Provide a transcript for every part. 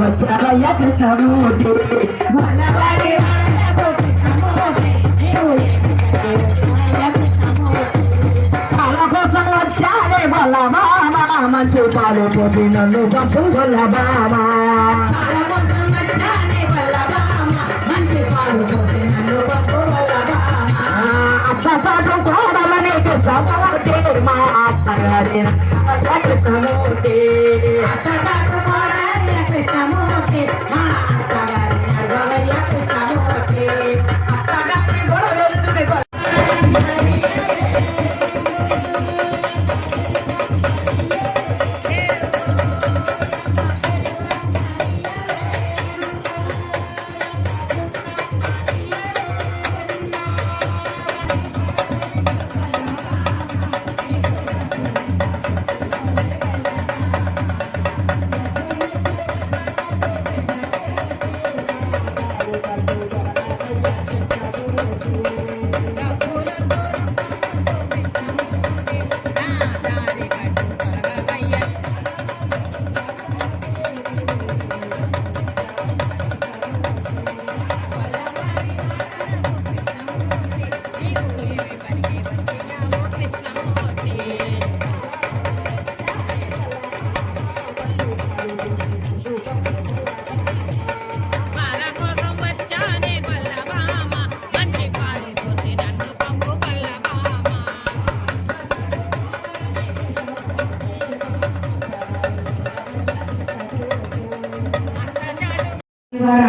వచ్చారయ్య కృష్ణమూర్తి పాల కోసం వచ్చారే వాళ్ళ మామ మంచి పాలు పోసి నన్ను పంపు వాళ్ళ బామ అత్త సాటు కోడమని కృష్ణమూర్తి మా అత్తగారి కృష్ణమూర్తి కృష్ణమూర్తి మా అత్తగారి నడవయ్య కృష్ణమూర్తి అత్తగారి గొడవ వెళ్తుంది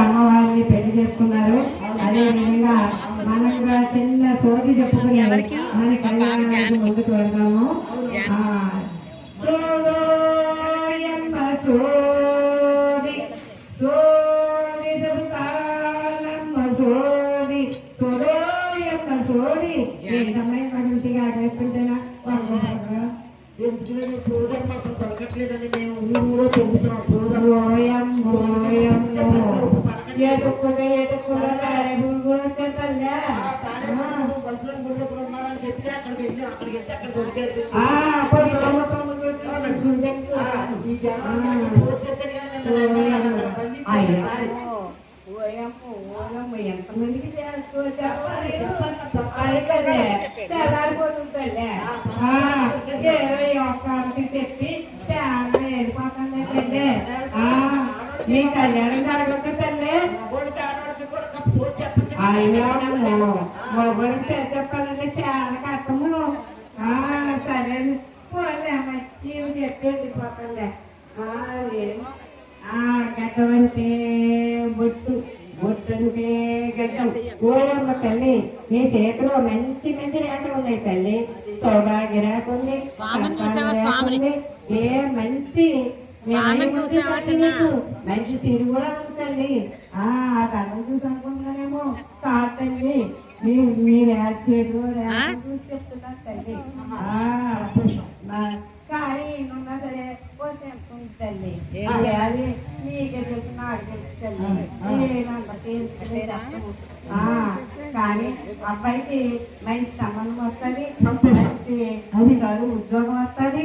అమ్మవారిని పెళ్లి చేసుకున్నారు. అదే విధంగా మనకు చిన్న సోది చెప్పుకుని మన కళ్యాణానికి ముందుకు వెళ్దాము. సోది సోది సోది సోదోయమ్మ సోది ఏంటమ్మాయి మంచిగా చెప్తుంటేనా పలకట్లేదని మేము ఊరో చెబుతున్నాం. ఎంతమందికి తెల్లారిపోతుంటలే 21 చెప్పి చాలా వెళ్ళిపోతుంది తల్లి. నీ కళ్యాణం జరగక తల్లి అయినా మొబైల్ చెప్పాలంటే చాలా కష్టము. సరే పోలేమ్మా నీవు చెప్పి వెళ్ళిపోతాలే. గడ్డమంటే బొట్టు బొట్టు అంటే గడ్డం ఓయమ్మ తల్లి నీ చేతిలో మంచి మంచి రేఖలు ఉన్నాయి తల్లి. సౌభాగ్య రేఖ ఉంది, ఏ మంచి మంచి తిరిగి కూడా ఉంది తల్లి. ఆ తనం చూసి అనుకుంటున్నానేమో కాదు తల్లి. మీరు చేతిలో చూసి చెప్తున్నారు తల్లి. కానీ నున్నా సరే తల్లి అది నీకే తెలుసు నాకు తెలుసు తల్లి. కానీ అబ్బాయికి మంచి సంబంధం వస్తుంది, మంచి ఉద్యోగం వస్తుంది,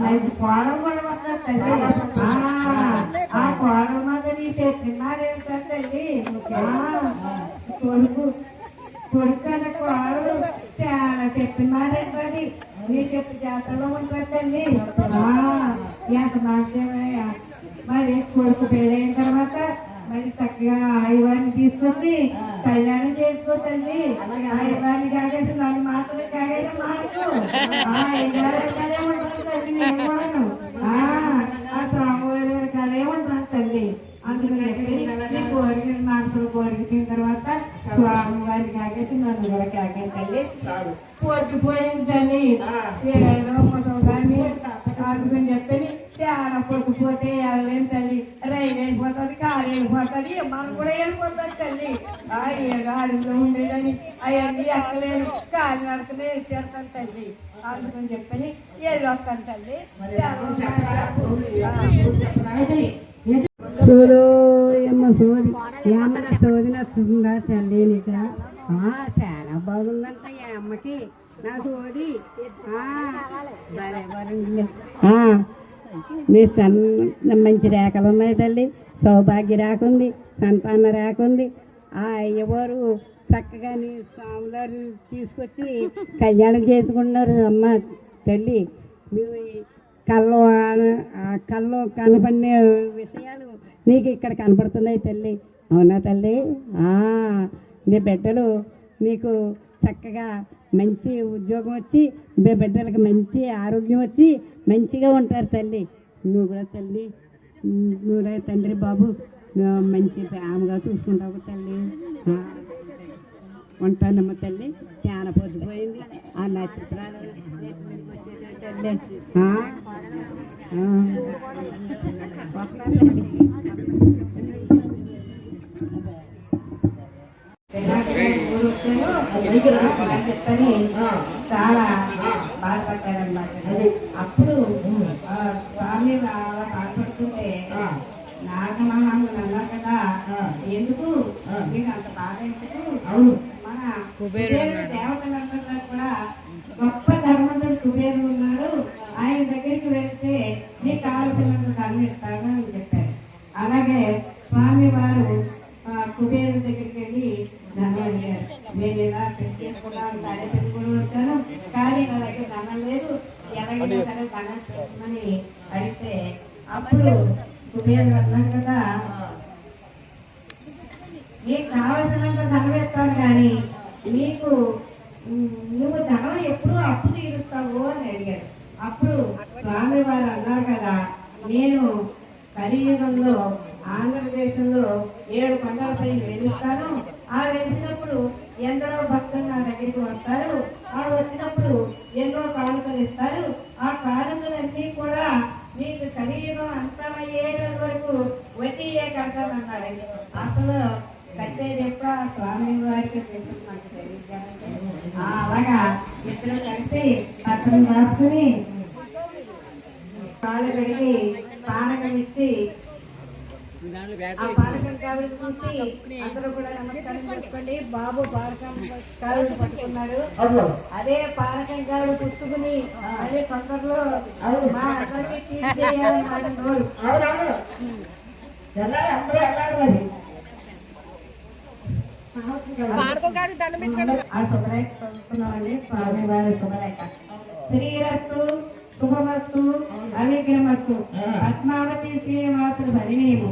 మంచి కోడం కూడా వస్తుంది తల్లి. ఆ కోడం మీద నీ చెప్పినారేంటో తల్లి. కొడుకు కొడుకు అనే కోడు చాలా చెప్పినారేంటది నీ చెప్పి జాతరలో ఉంటుంది తల్లి. ఎంత మంచిగా మరి కొడుకు పెళ్ళైన తర్వాత మరి చక్కగా అయ్యవారిని తీసుకొచ్చి కళ్యాణం చేసుకో తల్లి. అయ్యవారిని కాగేసి నన్ను మాత్రం కాగేసి మార్చు. అయ్యగారే ఉంటాను తల్లి, నేను కూడాను. ఆ స్వామివారి కలే ఉంటాను తల్లి. అందుకని చెప్పి నీ కోరిక మనసులో కోరికిన తర్వాత స్వామివారిని కాగేసి నన్ను కూడా కాగే తల్లి. పొద్దుపోయింది తల్లి, ఏదో మొత్తం కానీ అందుకని చెప్పి చాలా పొద్దుపోతే వెళ్ళలేని తల్లి. రైలు వెళ్ళిపోతుంది, కారు వెళ్ళిపోతుంది, మనం కూడా వెళ్ళిపోతుంది తల్లి. ఏదో అడుగులో ఉండేదని అవన్నీ ఎక్కలేను, కాలు నడకనే వచ్చేస్తాను తల్లి. అందుకని చెప్పని వెళ్ళి వస్తాను తల్లి. చూడు ఏమో సోది ఏమన్నా సోది నచ్చుతుందా తల్లి నీకు? చాలా బాగుందంట ఈ అమ్మకి నా సోది. నీ మంచి రేఖలు ఉన్నాయి తల్లి, సౌభాగ్య రేఖ ఉంది, సంతాన రేఖ ఉంది. ఎవరు చక్కగా నీ స్వాములారు తీసుకొచ్చి కళ్యాణం చేసుకున్నారు అమ్మ తల్లి. నువ్వు కళ్ళు కనపడిన విషయాలు నీకు ఇక్కడ కనపడుతున్నాయి తల్లి. అవునా తల్లి? నీ బిడ్డలు నీకు చక్కగా మంచి ఉద్యోగం వచ్చి మీ బిడ్డలకు మంచి ఆరోగ్యం వచ్చి మంచిగా ఉంటారు తల్లి. నువ్వు కూడా తల్లి, నువ్వు తండ్రి బాబు మంచి ప్రేమగా చూసుకుంటావు తల్లి. ఉంటానమ్మ తల్లి. చాలా పొద్దుపోయింది, ఆ నక్షత్రాలు తల్లి. చెప్పని చాలా బాధపడ్డారన్నమాట. అప్పుడు స్వామి అలా బాధపడుతుంటే నాగమహాము అన్నారు కదా, ఎందుకు మీకు అంత బాధ ఎందుకు? మన దేవతలందరిలో కూడా గొప్ప ధర్మంతుడు కుబేరుడు ఉన్నాడు, ఆయన దగ్గరికి వెళ్తే నీకు కావలసినంత ధనం ఇస్తాను అని చెప్పారు. అలాగే స్వామి వారు కుబేరుడి దగ్గరికి వెళ్ళి ధనం అడిగారు. నేను ఇలా పెట్టుకున్నాను, తల్లి పెట్టుకుని వచ్చాను, కానీ నా దగ్గర ధనం లేదు, ఎలాగైనా సరే ధనం పెట్టమని అడిగితే అప్పుడు కుబేరుడు అన్నాడు కదా, నీకు కావలసినంత ధనం ఇస్తాను కానీ నీకు నువ్వు ధనం ఎప్పుడు అప్పు తీరుస్తావు అని అడిగాడు. అప్పుడు స్వామి వారు అన్నారు కదా, నేను కలియుగంలో ఆంధ్రదేశంలో 7 కొండలపై వెలుస్తాను. ఆ వెలిసినప్పుడు ఎందరో భక్తులు నా దగ్గరికి వస్తారు. ఆ వచ్చినప్పుడు ఎన్నో కానుకలు ఇస్తారు. ఆ కానుకలన్నీ కూడా మీకు కలియుగం అంతమయ్యేట వరకు వడ్డీయే కడతానన్నారండి. అసలు కట్టేది ఎప్పుడు ఆ స్వామి వారికి తెలుసు, నాకు తెలియదు. అలాగా ఇద్దరు కలిసి పత్రం రాసుకుని కాళ్ళు కడిగి పానకం ఇచ్చి ఆ పానకం కావిడి చూసి అందరూ కూడా నమస్కారం చేసుకోండి. బాబు పానకం కావిడి పట్టుకున్నాడు. అదే పానకం కావిడి పుచ్చుకుని అదే తొందరలో మా అందరికీ తీర్చేయాలన్నమాట నోరు. ఆ శుభలేఖ చదువుతున్నామండి. స్వామి వారి శుభలేఖ. శ్రీరస్తు శుభమస్తు అవిగ్రమస్తు పద్మావతి శ్రీనివాసుడు పరిణయము.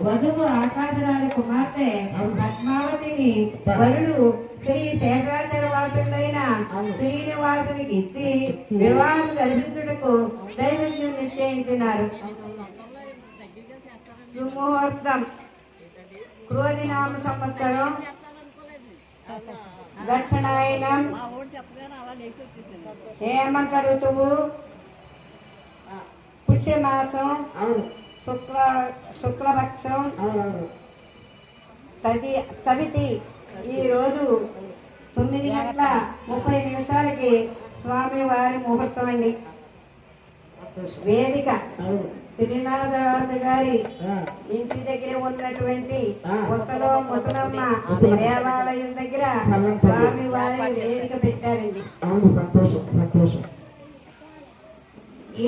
వధువు ఆకాశరాజు కుమార్తె పద్మావతిని వరుడు శ్రీ శేషాచల వాసుడైన శ్రీనివాసునికి ఇచ్చి వివాహం జరిపించుటకు దైవజ్ఞులు నిశ్చయించినారు. సుముహూర్తం క్రోధినామ సంవత్సరం దక్షిణాయనం హేమంత ఋతువు పుష్యమాసం శుక్లపక్షం సవితి. ఈరోజు 9:30 స్వామి వారి ముహూర్తం అండి. వేదిక శ్రీనాథరాజు గారి ఇంటి దగ్గర ఉన్నటువంటి కొత్తలో ముసలమ్మ దేవాలయం దగ్గర స్వామి వారి వేదిక పెట్టారండి.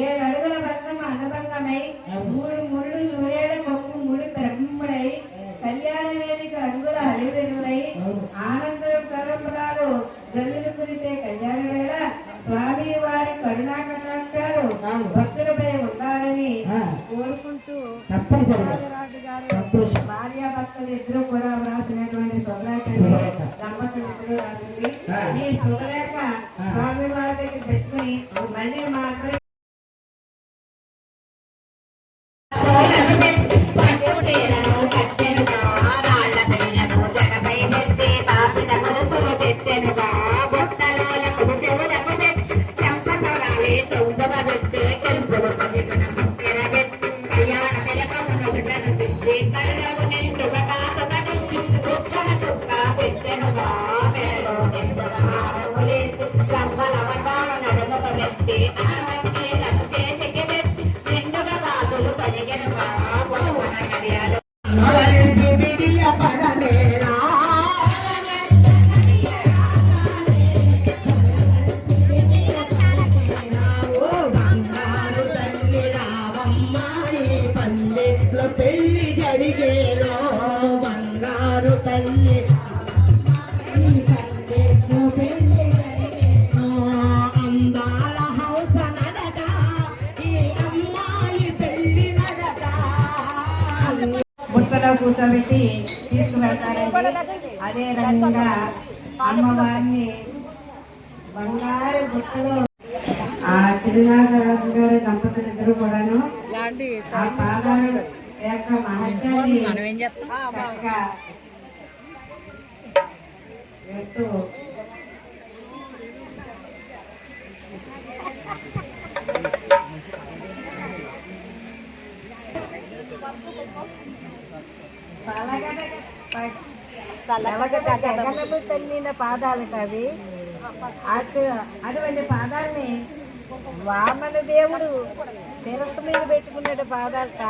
7 అడుగుల బంధం అనుబంధమై 3 ముళ్ళు నూరేళ్ల కొమ్ము ముడి బ్రహ్మడై కళ్యాణ వేదిక రంగుల అలివెలులై ఆనందం పరంపరాలు జల్లులు కురిసే కళ్యాణ వేళ స్వామి వారి కరుణా కటాక్షాలు భక్తులపై ఉండాలని కోరుకుంటూ రాజు గారు భార్యాభర్త దంపతులు రాసింది నీ చూడలేక స్వామి వారి దగ్గర పెట్టుకుని మళ్ళీ మా అందరి పెళ్లి జరిగేలో బంగారు తల్లి అందాల హౌస నడక ఈ అమ్మాయి పెళ్లి నడక బుట్టలో కూర్చోబెట్టి తీసుకువెళ్తారండి. అదే రకంగా అమ్మవారిని బంగారు బుట్టలో ఆ తిరునాగరాజు గారి దంపతులిద్దరూ కూడాను ఆ పాదాల యొక్క మహత్యాన్ని చక్కగా వేస్తూ తల్లిన పాదాలట అవి. అటువంటి పాదాలని వామన దేవుడు శిరస్సు మీద పెట్టుకునే పాదాలట.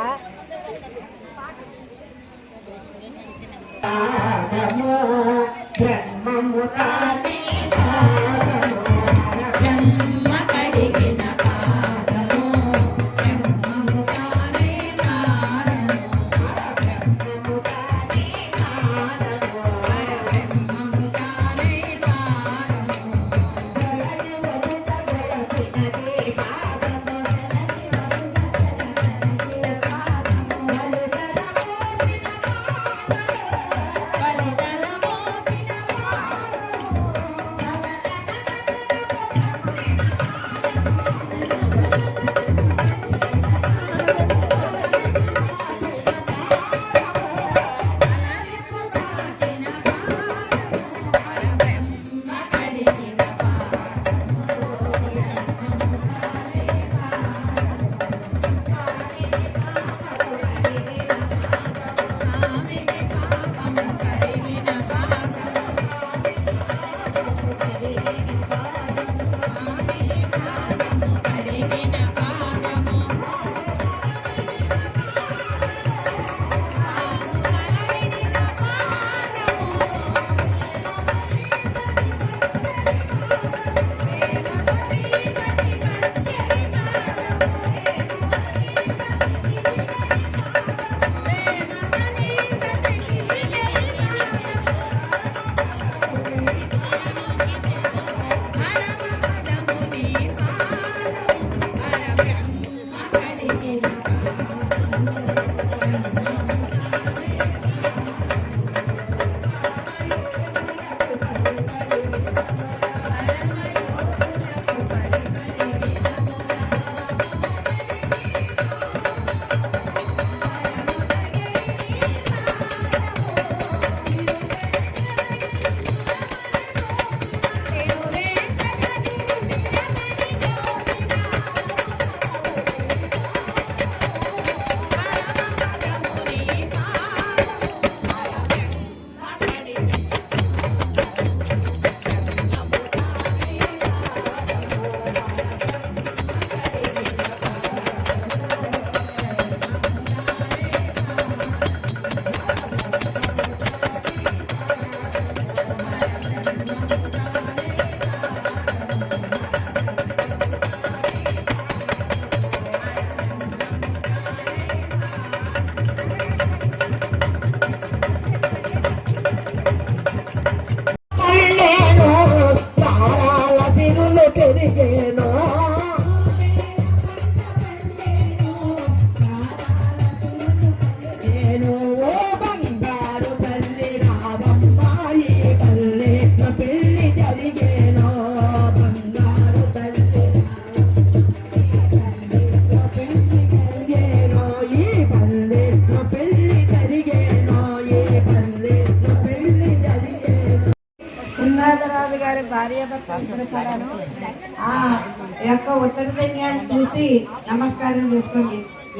రఘునాథరాజు గారి భార్యాభర్త ఇద్దరు కూడాను ఆ యొక్క ఉత్తర సైన్యాన్ని చూసి నమస్కారం చేసుకోండి.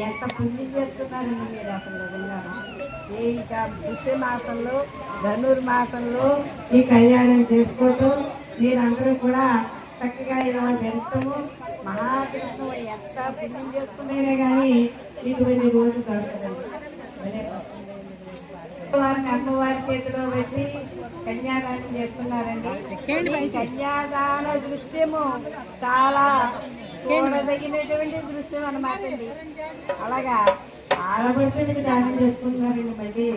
ఎంత పుణ్యం చేస్తున్నారండి మీరు అసలు నిజంగా. ఇక పుష్య మాసంలో ధనుర్మాసంలో ఈ కళ్యాణం చేసుకోవటం మీరందరూ కూడా చక్కగా ఇలా జరగటము మహాకృష్ణ ఎంత పుణ్యం చేసుకునేనే కానీ ఇటువంటి రోజు దొరకదండి. వారిని అమ్మవారి చేతిలో పెట్టి కన్యాదానం చేస్తున్నారండి. ఈ కన్యాదాన దృశ్యము చాలా చూడదగినటువంటి దృశ్యం అన్నమాట అండి. అలాగా ఆడబడితే దానం చేసుకున్నారండి. మళ్ళీ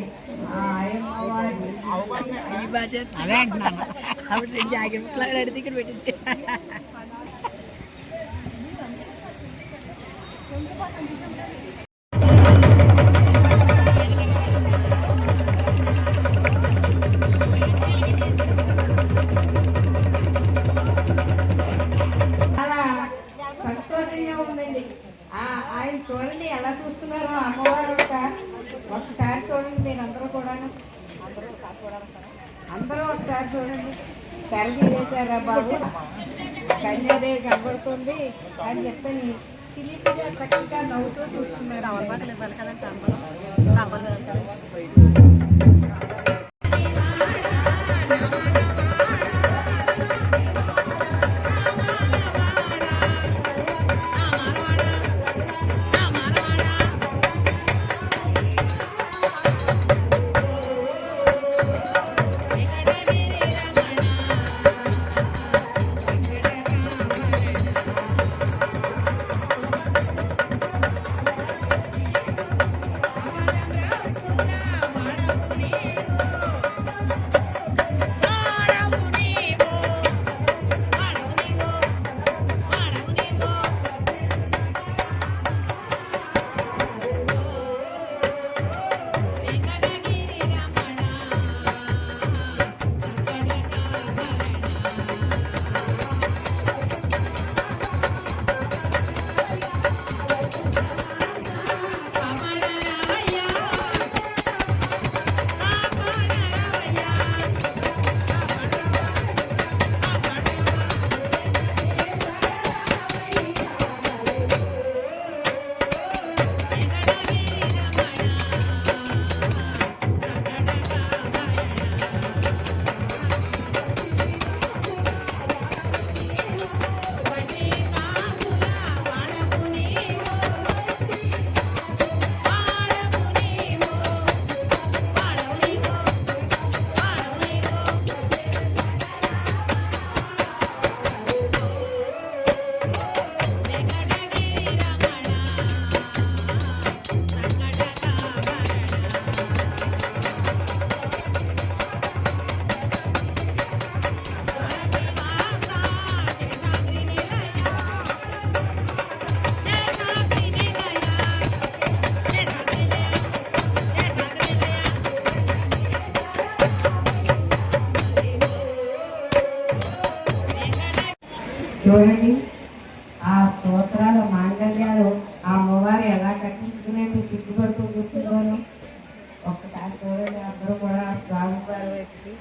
అదే అంటున్నాను జాగ్రత్త ఇక్కడ పెట్టింది. చాలా సంతోషంగా ఉందండి. ఆయన చూడండి ఎలా చూస్తున్నారో అమ్మవారు ఒకసారి చూడండి. మీరు అందరూ కూడాను అందరూ ఒకసారి చూడండి. తెర తీరేశారా బాబు, కన్యాదేవి కనబడుతుంది అని చెప్పని చిలిపిగా చక్కగా నవ్వుతూ చూస్తున్నారు. చూడండి ఆ స్తోత్రాలు మాంగళ్యాలు ఆ అమ్మవారు ఎలా కట్టించుకునేది సిగ్గుపడుతూ కూర్చుంటాను. ఒక్కసారి చూడండి అందరూ కూడా స్వామివారు వ్యక్తి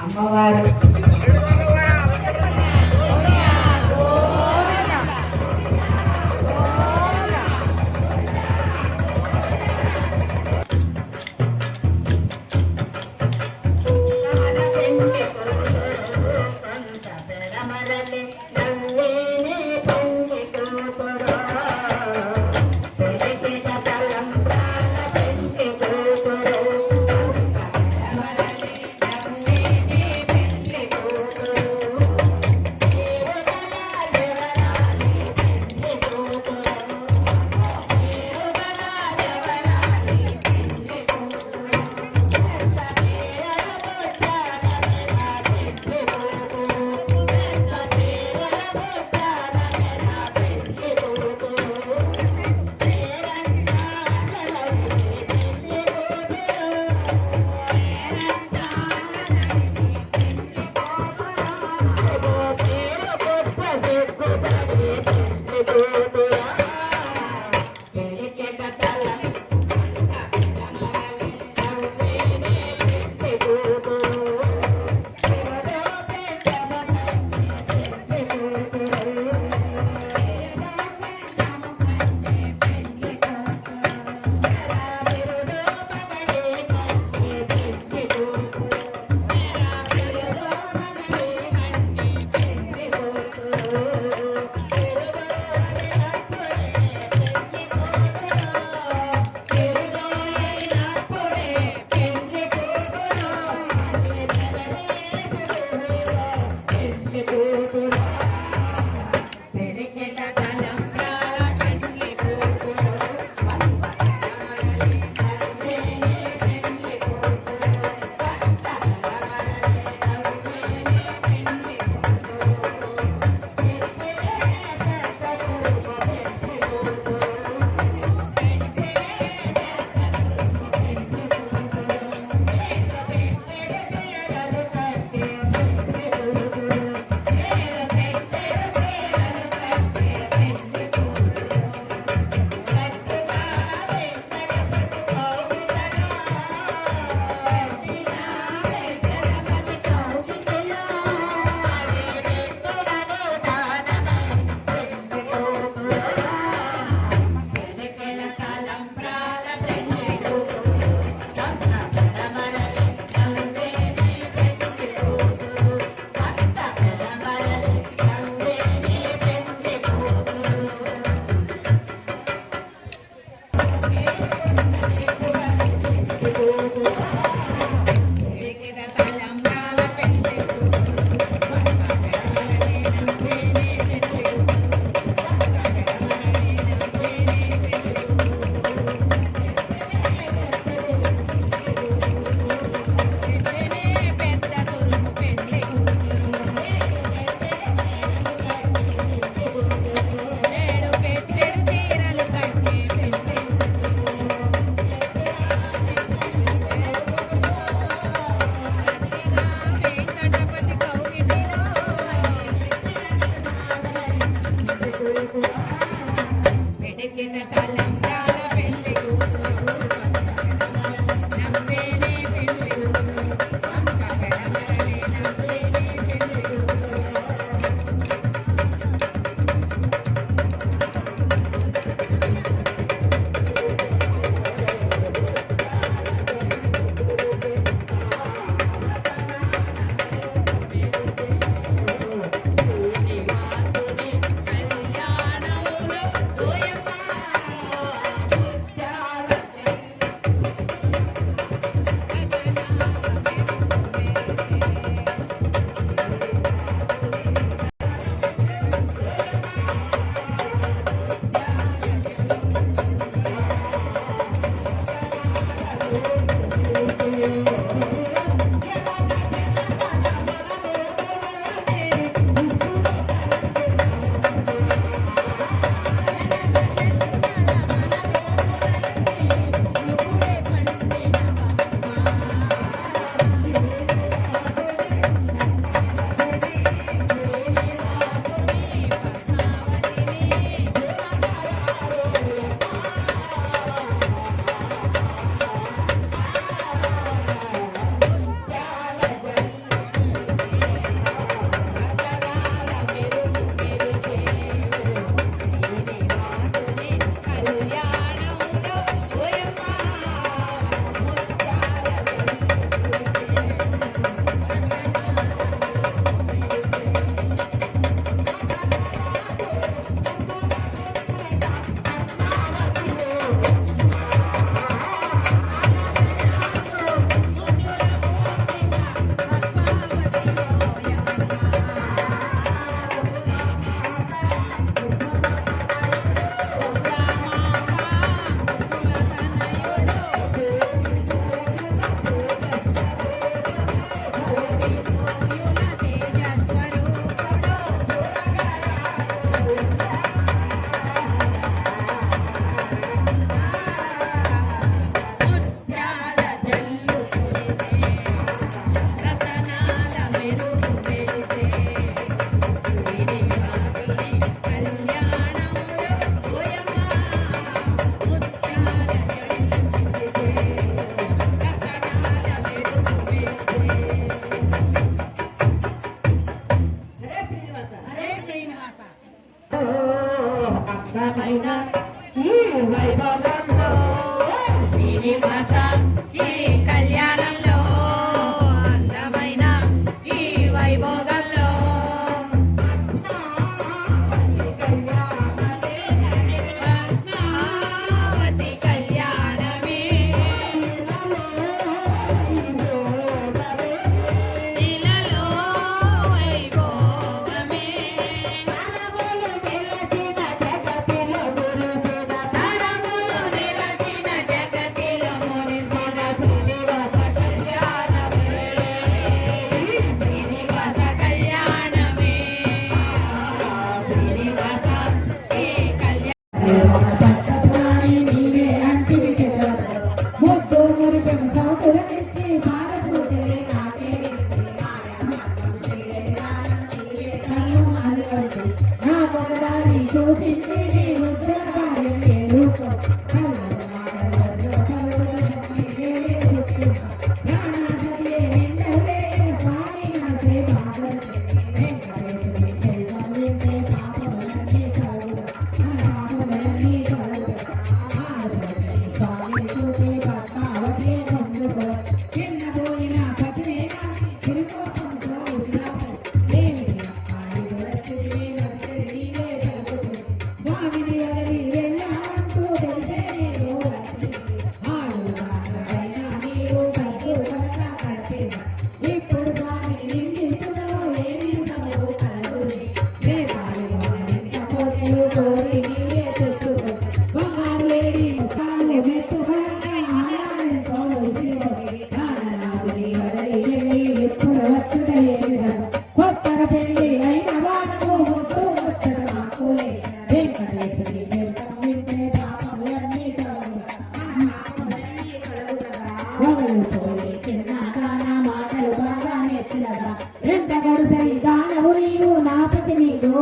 అమ్మవారు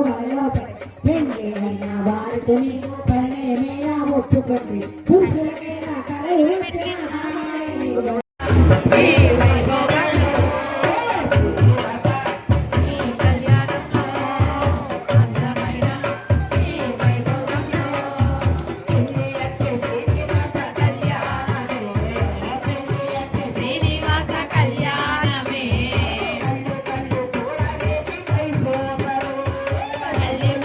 వలలో పెళ్ళి అయిన వారికి మీకు పైన ఒప్పుకోండి పురుషులకైనా కలయి శ్రీనివాస కళ్యాణమే కళ్ళి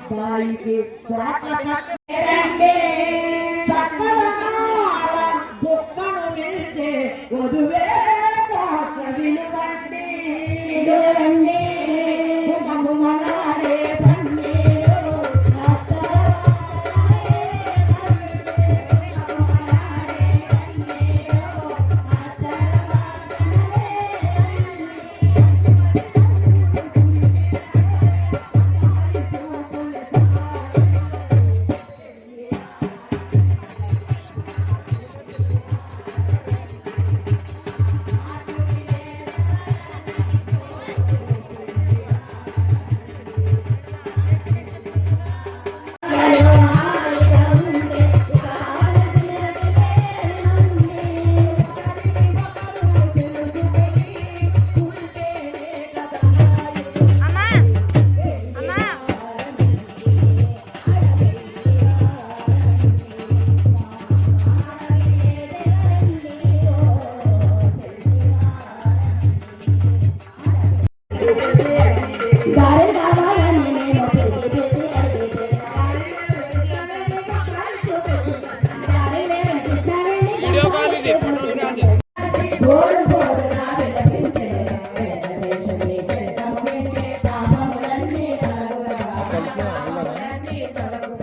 సాయికి స్వాట్లకి చక్కగా బొక్కను వెళ్తే వధువే కాసవిలు బండి మనాడే బండి అమ్మా అమ్మా వీడియో కాల్ ఇది ఫోటోలు కాదు గోడు గోడుగా విలపించే వెంకటేశుని చేతము వింటే పాపములన్నీ తొలగురా. పాపములన్నీ తొలగురా.